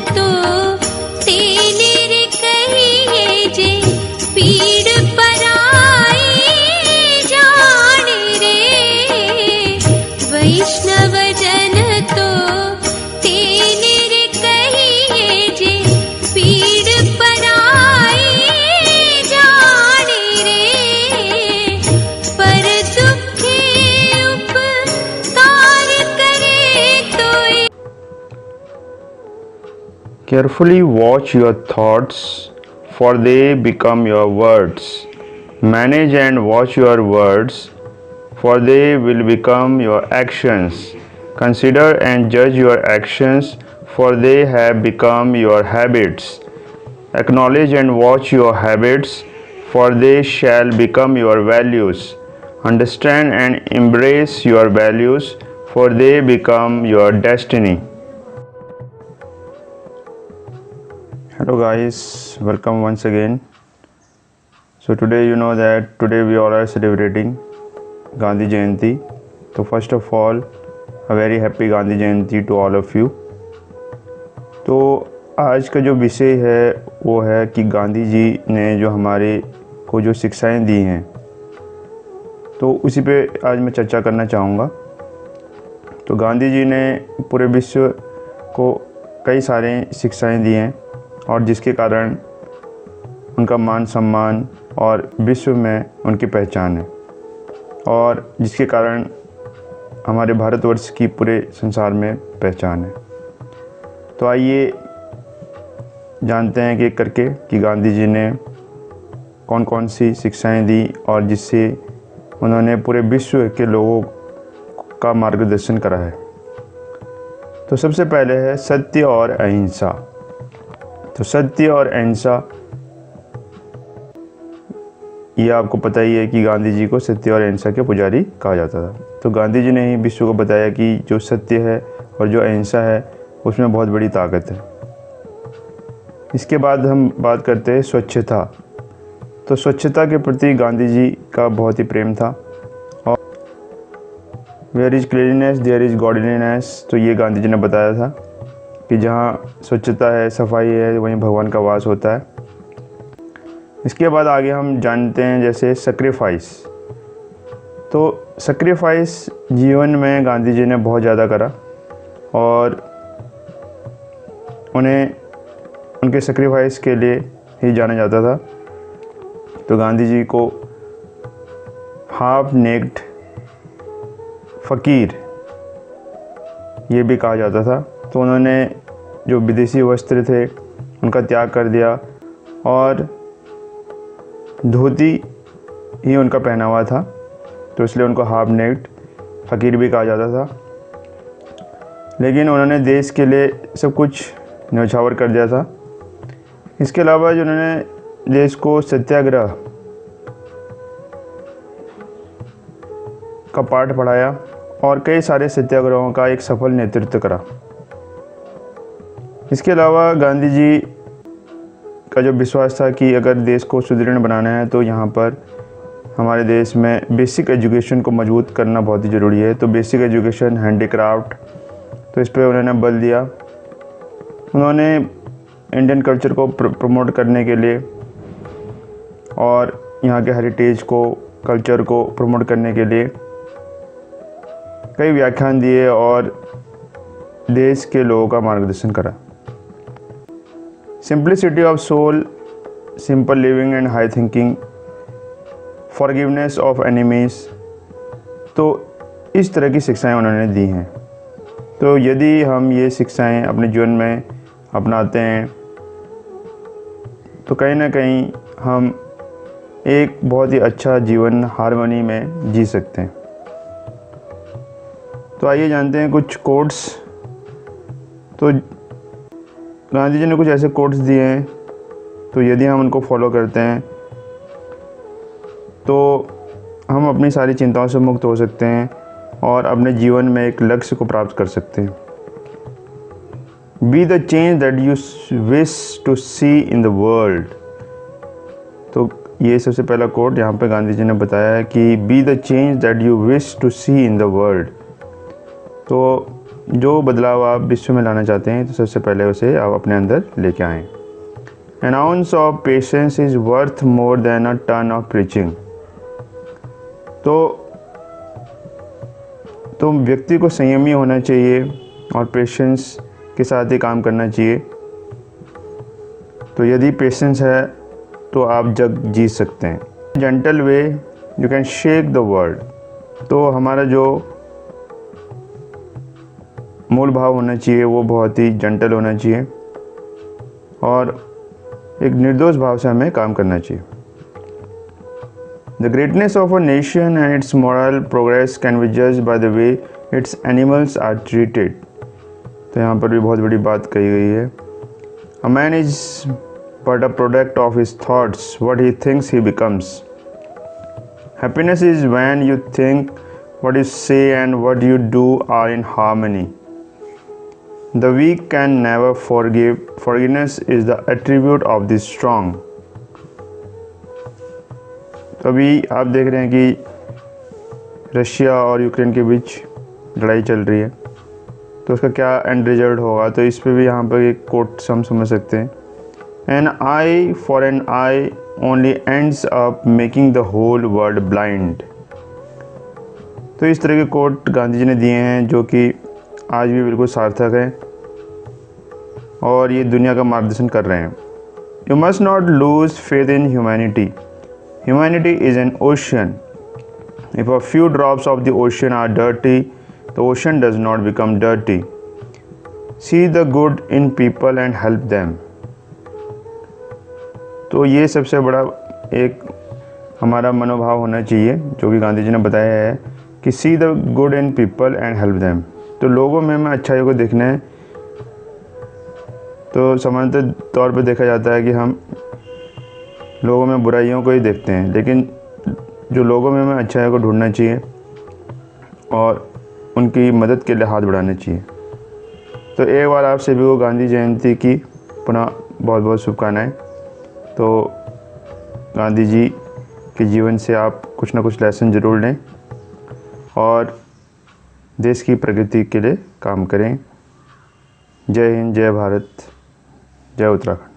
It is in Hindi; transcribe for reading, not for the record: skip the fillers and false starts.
तो तेने रे कहिए जे पीड़ पराई जाने रे। वैष्णव जन तो तेने रे कहिए जे पीड़ पराई जाने रे। पर दुखे उपकार करे तो। Carefully watch your thoughts, for they become your words. Manage and watch your words, for they will become your actions. Consider and judge your actions, for they have become your habits. Acknowledge and watch your habits, for they shall become your values. Understand and embrace your values, for they become your destiny. Hello guys, welcome once again. So today you know that today we all are celebrating Gandhi Jayanti. So first of all, a very happy Gandhi Jayanti to all of you. तो आज का जो विषय है वो है कि गांधी जी ने जो हमारे को जो शिक्षाएं दी हैं, तो उसी पे आज मैं चर्चा करना चाहूँगा। तो गांधी जी ने पूरे विश्व को कई सारे शिक्षाएं दी हैं और जिसके कारण उनका मान सम्मान और विश्व में उनकी पहचान है, और जिसके कारण हमारे भारतवर्ष की पूरे संसार में पहचान है। तो आइए जानते हैं कि करके कि गांधी जी ने कौन कौन सी शिक्षाएं दी और जिससे उन्होंने पूरे विश्व के लोगों का मार्गदर्शन करा है। तो सबसे पहले है सत्य और अहिंसा। तो सत्य और अहिंसा, ये आपको पता ही है कि गांधी जी को सत्य और अहिंसा के पुजारी कहा जाता था। तो गांधी जी ने ही विश्व को बताया कि जो सत्य है और जो अहिंसा है उसमें बहुत बड़ी ताकत है। इसके बाद हम बात करते हैं स्वच्छता। तो स्वच्छता के प्रति गांधी जी का बहुत ही प्रेम था, और where is cleanliness there is godliness. तो ये गांधी जी ने बताया था कि जहाँ स्वच्छता है, सफाई है, वहीं भगवान का वास होता है। इसके बाद आगे हम जानते हैं जैसे सेक्रीफाइस। तो सेक्रीफाइस जीवन में गांधी जी ने बहुत ज़्यादा करा और उन्हें उनके सेक्रीफाइस के लिए ही जाना जाता था। तो गांधी जी को हाफ नेक्ड फ़कीर ये भी कहा जाता था। तो उन्होंने जो विदेशी वस्त्र थे उनका त्याग कर दिया और धोती ही उनका पहनावा था, तो इसलिए उनको हाफ नेक्ड फ़कीर भी कहा जाता था। लेकिन उन्होंने देश के लिए सब कुछ न्यौछावर कर दिया था। इसके अलावा जो उन्होंने देश को सत्याग्रह का पाठ पढ़ाया और कई सारे सत्याग्रहों का एक सफल नेतृत्व करा। इसके अलावा गांधी जी का जो विश्वास था कि अगर देश को सुदृढ़ बनाना है तो यहाँ पर हमारे देश में बेसिक एजुकेशन को मजबूत करना बहुत ही ज़रूरी है। तो बेसिक एजुकेशन, हैंडीक्राफ्ट, तो इस पर उन्होंने बल दिया। उन्होंने इंडियन कल्चर को प्रमोट करने के लिए और यहाँ के हेरिटेज को, कल्चर को प्रमोट करने के लिए कई व्याख्यान दिए और देश के लोगों का मार्गदर्शन करा। Simplicity of soul, simple living and high thinking, forgiveness of enemies, तो इस तरह की शिक्षाएं उन्होंने दी हैं। तो यदि हम ये शिक्षाएं अपने जीवन में अपनाते हैं तो कहीं ना कहीं हम एक बहुत ही अच्छा जीवन हार्मनी में जी सकते हैं। तो आइए जानते हैं कुछ कोट्स। तो गांधी जी ने कुछ ऐसे कोट्स दिए हैं, तो यदि हम उनको फॉलो करते हैं तो हम अपनी सारी चिंताओं से मुक्त हो सकते हैं और अपने जीवन में एक लक्ष्य को प्राप्त कर सकते हैं। Be the change that you wish to see in the world. तो ये सबसे पहला कोट यहाँ पे गांधी जी ने बताया है कि be the change that you wish to see in the world. तो जो बदलाव आप विश्व में लाना चाहते हैं तो सबसे पहले उसे आप अपने अंदर लेके आएँ। An ounce of patience is worth more than a ton of preaching। तो व्यक्ति को संयमी होना चाहिए और पेशेंस के साथ ही काम करना चाहिए। तो यदि पेशेंस है तो आप जग जीत सकते हैं। Gentle way you can shake the world. तो हमारा जो मूल भाव होना चाहिए वो बहुत ही जेंटल होना चाहिए और एक निर्दोष भाव से हमें काम करना चाहिए। The greatness of a nation and its moral progress can be judged by the way its animals are treated। तो यहाँ पर भी बहुत बड़ी बात कही गई है। A man is but a product of his thoughts, what he thinks he becomes। Happiness is when you think, what you say and what you do are in harmony। The weak can never forgive, forgiveness is the attribute of the strong। तो अभी आप देख रहे हैं कि रशिया और यूक्रेन के बीच लड़ाई चल रही है, तो उसका क्या एंड रिजल्ट होगा। तो इस पे भी यहाँ पर एक कोट हम समझ सकते हैं, an eye for an eye only ends up making the whole world blind. तो इस तरह के कोट गांधी जी ने दिए हैं जो कि आज भी बिल्कुल सार्थक हैं और ये दुनिया का मार्गदर्शन कर रहे हैं। You must not lose faith in humanity. Humanity is an ocean. If a few drops of the ocean are dirty, the ocean does not become dirty. See the good in people and help them। तो ये सबसे बड़ा एक हमारा मनोभाव होना चाहिए जो कि गांधी जी ने बताया है कि see the good in people and help them. तो लोगों में हमें अच्छाई को देखना है। तो सामान्यतः तौर पर देखा जाता है कि हम लोगों में बुराइयों को ही देखते हैं, लेकिन जो लोगों में हमें अच्छाई को ढूंढना चाहिए और उनकी मदद के लिए हाथ बढ़ाना चाहिए। तो एक बार आप सभी को गांधी जयंती की पुनः बहुत बहुत शुभकामनाएं। तो गांधी जी के जीवन से आप कुछ ना कुछ लेसन ज़रूर लें और देश की प्रगति के लिए काम करें। जय हिंद, जय भारत, जय उत्तराखंड।